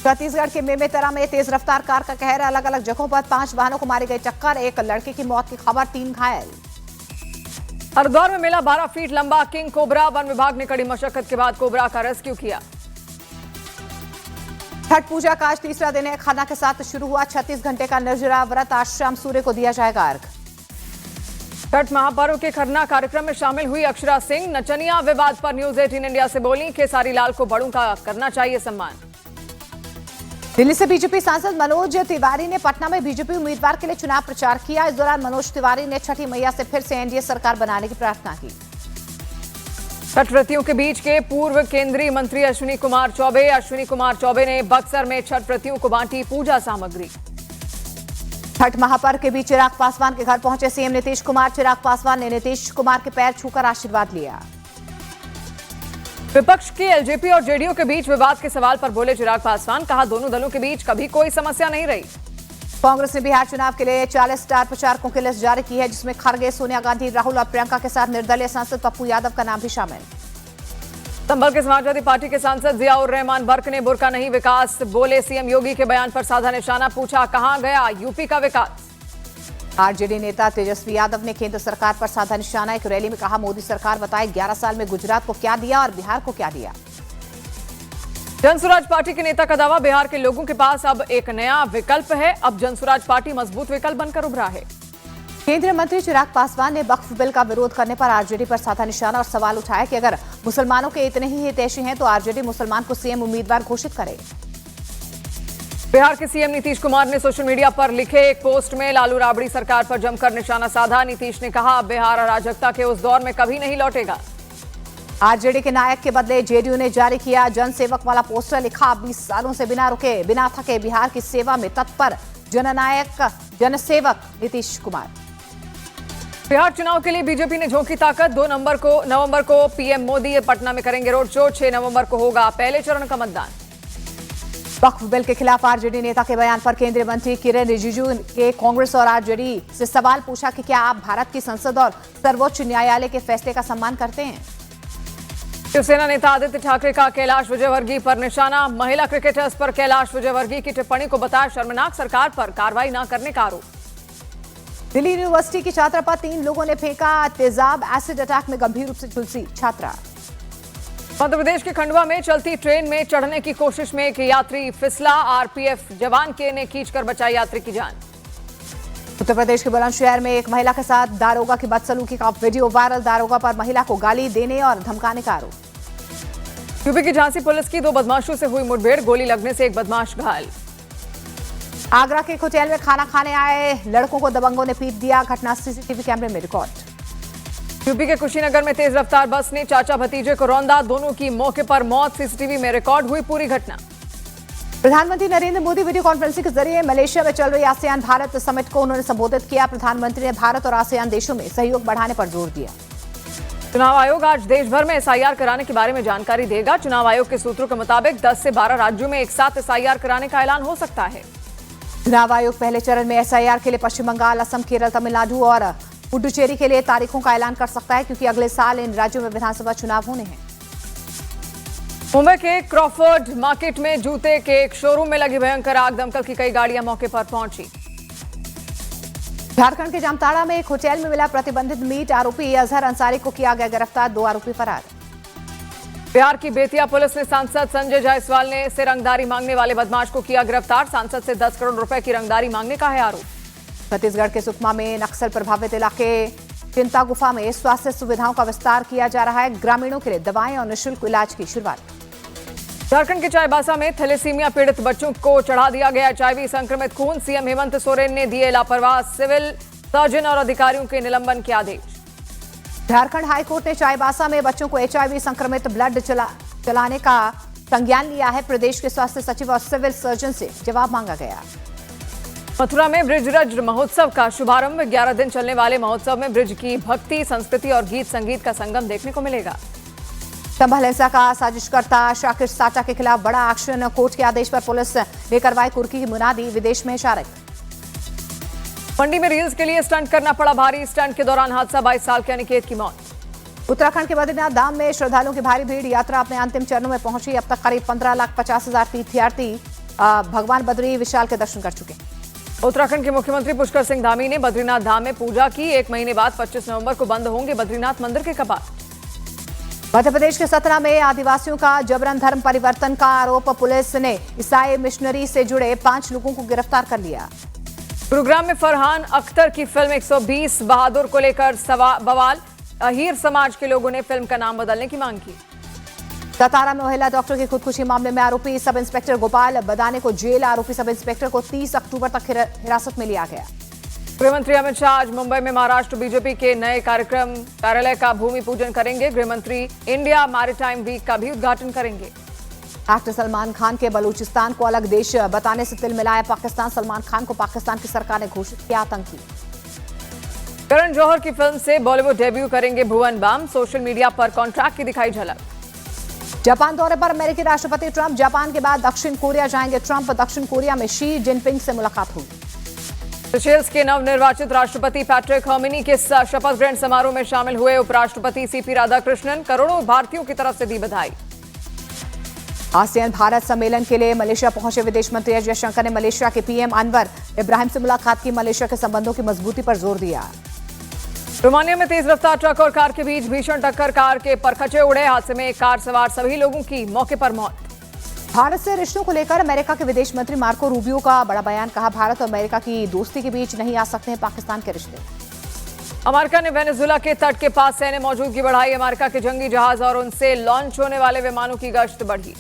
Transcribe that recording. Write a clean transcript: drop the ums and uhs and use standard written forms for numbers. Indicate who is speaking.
Speaker 1: छत्तीसगढ़ के मेमेतरा में तेज रफ्तार कार का कहर, अलग अलग जगहों पर 5 वाहनों को मारी गई टक्कर, एक लड़के की मौत की खबर, 3 घायल।
Speaker 2: हरिद्वार में मिला 12 फीट लंबा किंग कोबरा, वन विभाग ने कड़ी मशक्कत के बाद कोबरा का रेस्क्यू किया।
Speaker 1: छठ पूजा का आज तीसरा दिन है, खरना के साथ शुरू हुआ 36 घंटे का निर्जला व्रत, आज शाम सूर्य को दिया जाएगा अर्घ।
Speaker 2: छठ महापर्व के खरना कार्यक्रम में शामिल हुई अक्षरा सिंह, नचनिया विवाद पर न्यूज 18 इंडिया से बोली, खेसारी लाल को बड़ों का करना चाहिए सम्मान।
Speaker 1: दिल्ली से बीजेपी सांसद मनोज तिवारी ने पटना में बीजेपी उम्मीदवार के लिए चुनाव प्रचार किया। इस दौरान मनोज तिवारी ने छठी मैया से फिर से एनडीए सरकार बनाने की प्रार्थना की।
Speaker 2: छठ व्रतियों के बीच के पूर्व केंद्रीय मंत्री अश्विनी कुमार चौबे ने बक्सर में छठ व्रतियों को बांटी पूजा सामग्री।
Speaker 1: छठ महापर्व के बीच चिराग पासवान के घर पहुंचे सीएम नीतीश कुमार, चिराग पासवान ने नीतीश कुमार के पैर छूकर आशीर्वाद लिया।
Speaker 2: विपक्ष की एलजेपी और जेडीयू के बीच विवाद के सवाल पर बोले चिराग पासवान, कहा दोनों दलों के बीच कभी कोई समस्या नहीं रही।
Speaker 1: कांग्रेस ने बिहार चुनाव के लिए 40 स्टार प्रचारकों की लिस्ट जारी की है, जिसमें खड़गे, सोनिया गांधी, राहुल और प्रियंका के साथ निर्दलीय सांसद पप्पू यादव का नाम भी शामिल।
Speaker 2: संभल के समाजवादी पार्टी के सांसद जियाउर रहमान बर्क ने बुर्का नहीं विकास बोले सीएम योगी के बयान पर साधा निशाना, पूछा कहां गया यूपी का विकास।
Speaker 1: आरजेडी नेता तेजस्वी यादव ने केंद्र सरकार पर साधा निशाना, एक रैली में कहा मोदी सरकार बताए 11 साल में गुजरात को क्या दिया और बिहार को क्या दिया।
Speaker 2: जनसुराज पार्टी के नेता का दावा, बिहार के लोगों के पास अब एक नया विकल्प है, अब जनसुराज पार्टी मजबूत विकल्प बनकर उभरा है।
Speaker 1: केंद्रीय मंत्री चिराग पासवान ने वक्फ बिल का विरोध करने पर आरजेडी पर साधा निशाना और सवाल उठाया कि अगर मुसलमानों के इतने ही हितैषी हैं तो आरजेडी मुसलमान को सीएम उम्मीदवार घोषित करे।
Speaker 2: बिहार के सीएम नीतीश कुमार ने सोशल मीडिया पर लिखे एक पोस्ट में लालू राबड़ी सरकार पर जमकर निशाना साधा। नीतीश ने कहा बिहार अराजकता के उस दौर में कभी नहीं लौटेगा।
Speaker 1: आरजेडी के नायक के बदले जेडीयू ने जारी किया जनसेवक वाला पोस्टर, लिखा 20 सालों से बिना रुके बिना थके बिहार की सेवा में तत्पर जननायक जनसेवक नीतीश कुमार।
Speaker 2: बिहार चुनाव के लिए बीजेपी ने झोंकी ताकत, 2 नवंबर को पीएम मोदी पटना में करेंगे रोड शो, 6 नवंबर को होगा पहले चरण का मतदान।
Speaker 1: वक्फ बिल के खिलाफ आरजेडी नेता के बयान पर केंद्रीय मंत्री किरेन रिजिजू के कांग्रेस और आरजेडी से सवाल पूछा कि क्या आप भारत की संसद और सर्वोच्च न्यायालय के फैसले का सम्मान करते हैं।
Speaker 2: शिवसेना नेता आदित्य ठाकरे का कैलाश विजयवर्गीय पर निशाना, महिला क्रिकेटर्स पर कैलाश विजयवर्गीय की टिप्पणी को बताया शर्मनाक, सरकार पर कार्रवाई न करने का आरोप।
Speaker 1: दिल्ली यूनिवर्सिटी की छात्रा पर 3 लोगों ने फेंका तेजाब, एसिड अटैक में गंभीर रूप से झुलसी छात्रा।
Speaker 2: मध्य प्रदेश के खंडवा में चलती ट्रेन में चढ़ने की कोशिश में एक यात्री फिसला, आरपीएफ जवान के ने खींचकर बचाई यात्री की जान। उत्तर प्रदेश के बुलंदशहर में एक महिला के साथ दारोगा की बदसलूकी का वीडियो वायरल, दारोगा पर महिला को गाली देने और धमकाने का आरोप। यूपी की झांसी पुलिस की 2 बदमाशों से हुई मुठभेड़, गोली लगने से एक बदमाश घायल। आगरा के एक होटल में खाना खाने आए लड़कों को दबंगों ने पीट दिया, घटना सीसीटीवी कैमरे में रिकॉर्ड। यूपी के कुशीनगर में तेज रफ्तार बस ने चाचा भतीजे को रौंदा, दोनों की मौके पर मौत, सीसीटीवी में रिकॉर्ड हुई पूरी घटना। प्रधानमंत्री नरेंद्र मोदी वीडियो कॉन्फ्रेंसिंग के जरिए मलेशिया में चल रही आसियान भारत समिट को उन्होंने संबोधित किया। प्रधानमंत्री ने भारत और आसियान देशों में सहयोग बढ़ाने पर जोर दिया। चुनाव आयोग आज देश भर में एसआईआर कराने के बारे में जानकारी देगा। चुनाव आयोग के सूत्रों के मुताबिक 10 से 12 राज्यों में एक साथ एसआईआर कराने का ऐलान हो सकता है। चुनाव आयोग पहले चरण में एसआईआर के लिए पश्चिम बंगाल, असम, केरल, तमिलनाडु और पुडुचेरी के लिए तारीखों का ऐलान कर सकता है, क्योंकि अगले साल इन राज्यों में विधानसभा चुनाव होने हैं। मुंबई के क्रॉफर्ड मार्केट में जूते के एक शोरूम में लगी भयंकर आग, दमकल की कई गाड़ियां मौके पर पहुंची। झारखंड के जामताड़ा में एक होटल में मिला प्रतिबंधित मीट, आरोपी अजहर अंसारी को किया गया गिरफ्तार, 2 आरोपी फरार। बिहार की बेतिया पुलिस ने सांसद संजय जायसवाल से रंगदारी मांगने वाले बदमाश को किया गिरफ्तार, सांसद से 10 करोड़ रुपए की रंगदारी मांगने का है आरोप। छत्तीसगढ़ के सुकमा में नक्सल प्रभावित इलाके चिंता गुफा में स्वास्थ्य सुविधाओं का विस्तार किया जा रहा है, ग्रामीणों के लिए दवाएं और निःशुल्क इलाज की शुरुआत। झारखंड के चाईबासा में थैलेसीमिया पीड़ित बच्चों को चढ़ा दिया गया एचआईवी संक्रमित खून, सीएम हेमंत सोरेन ने दिए लापरवाह सिविल सर्जन और अधिकारियों के निलंबन के आदेश। झारखंड हाईकोर्ट ने चाईबासा में बच्चों को एचआईवी संक्रमित ब्लड चलाने का संज्ञान लिया है, प्रदेश के स्वास्थ्य सचिव और सिविल सर्जन से जवाब मांगा गया। मथुरा में ब्रिजरज महोत्सव का शुभारंभ, 11 दिन चलने वाले महोत्सव में ब्रिज की भक्ति, संस्कृति और गीत संगीत का संगम देखने को मिलेगा। संभल हिंसा का साजिशकर्ता शाकिर साचा के खिलाफ बड़ा एक्शन, कोर्ट के आदेश पर पुलिस ने करवाई कुर्की की मुनादी, विदेश में शारिक। मंडी में रील्स के लिए स्टंट करना पड़ा भारी, स्टंट के दौरान हादसा, 22 साल के अनिकेत की मौत। उत्तराखंड के बद्रीनाथ धाम में श्रद्धालुओं की भारी भीड़, यात्रा अपने अंतिम चरणों में पहुंची, अब तक करीब 15,50,000 तीर्थयात्री
Speaker 1: भगवान बद्री विशाल के दर्शन कर चुके हैं।
Speaker 2: उत्तराखंड के मुख्यमंत्री पुष्कर सिंह धामी ने बद्रीनाथ धाम में पूजा की। 1 महीने बाद 25 नवंबर को बंद होंगे बद्रीनाथ मंदिर के कपाट।
Speaker 1: मध्य प्रदेश के सतना में आदिवासियों का जबरन धर्म परिवर्तन का आरोप। पुलिस ने ईसाई मिशनरी से जुड़े 5 लोगों को गिरफ्तार कर लिया।
Speaker 2: गुरुग्राम में फरहान अख्तर की फिल्म 120 बहादुर को लेकर बवाल। अहीर समाज के लोगों ने फिल्म का नाम बदलने की मांग की।
Speaker 1: सतारा में महिला डॉक्टर की खुदकुशी मामले में आरोपी सब इंस्पेक्टर गोपाल बदाने को जेल। आरोपी सब इंस्पेक्टर को 30 अक्टूबर तक हिरासत में लिया गया।
Speaker 2: गृहमंत्री अमित शाह आज मुंबई में महाराष्ट्र बीजेपी के नए कार्यालय का भूमि पूजन करेंगे। गृहमंत्री इंडिया मैरीटाइम वीक का भी उद्घाटन करेंगे।
Speaker 1: एक्टर सलमान खान के बलूचिस्तान को अलग देश बताने से तिल मिलाया पाकिस्तान। सलमान खान को पाकिस्तान की सरकार ने घोषित किया आतंकी।
Speaker 2: करण जौहर की फिल्म से बॉलीवुड डेब्यू करेंगे भुवन बाम। सोशल मीडिया पर कॉन्ट्रैक्ट की दिखाई झलक।
Speaker 1: जापान दौरे पर अमेरिकी राष्ट्रपति ट्रंप। जापान के बाद दक्षिण कोरिया जाएंगे ट्रंप। दक्षिण कोरिया में शी जिनपिंग से मुलाकात हुई।
Speaker 2: सेशेल्स के नवनिर्वाचित राष्ट्रपति पैट्रिक हर्मिनी के शपथ ग्रहण समारोह में शामिल हुए उपराष्ट्रपति सीपी राधाकृष्णन। करोड़ों भारतीयों की तरफ से दी बधाई।
Speaker 1: आसियान भारत सम्मेलन के लिए मलेशिया पहुंचे विदेश मंत्री एस जयशंकर ने मलेशिया के पीएम अनवर इब्राहिम से मुलाकात की। मलेशिया के संबंधों की मजबूती पर जोर दिया।
Speaker 2: रोमानिया में तेज रफ्तार ट्रक और कार के बीच भीषण टक्कर। कार के परखचे उड़े। हादसे में कार सवार सभी लोगों की मौके पर मौत।
Speaker 1: भारत से रिश्तों को लेकर अमेरिका के विदेश मंत्री मार्को रूबियो का बड़ा बयान। कहा, भारत और अमेरिका की दोस्ती के बीच नहीं आ सकते हैं पाकिस्तान के रिश्ते।
Speaker 2: अमेरिका ने वेनेजुएला के तट के पास सैन्य मौजूदगी बढ़ाई। अमेरिका के जंगी जहाज और उनसे लॉन्च होने वाले विमानों की गश्त बढ़ी।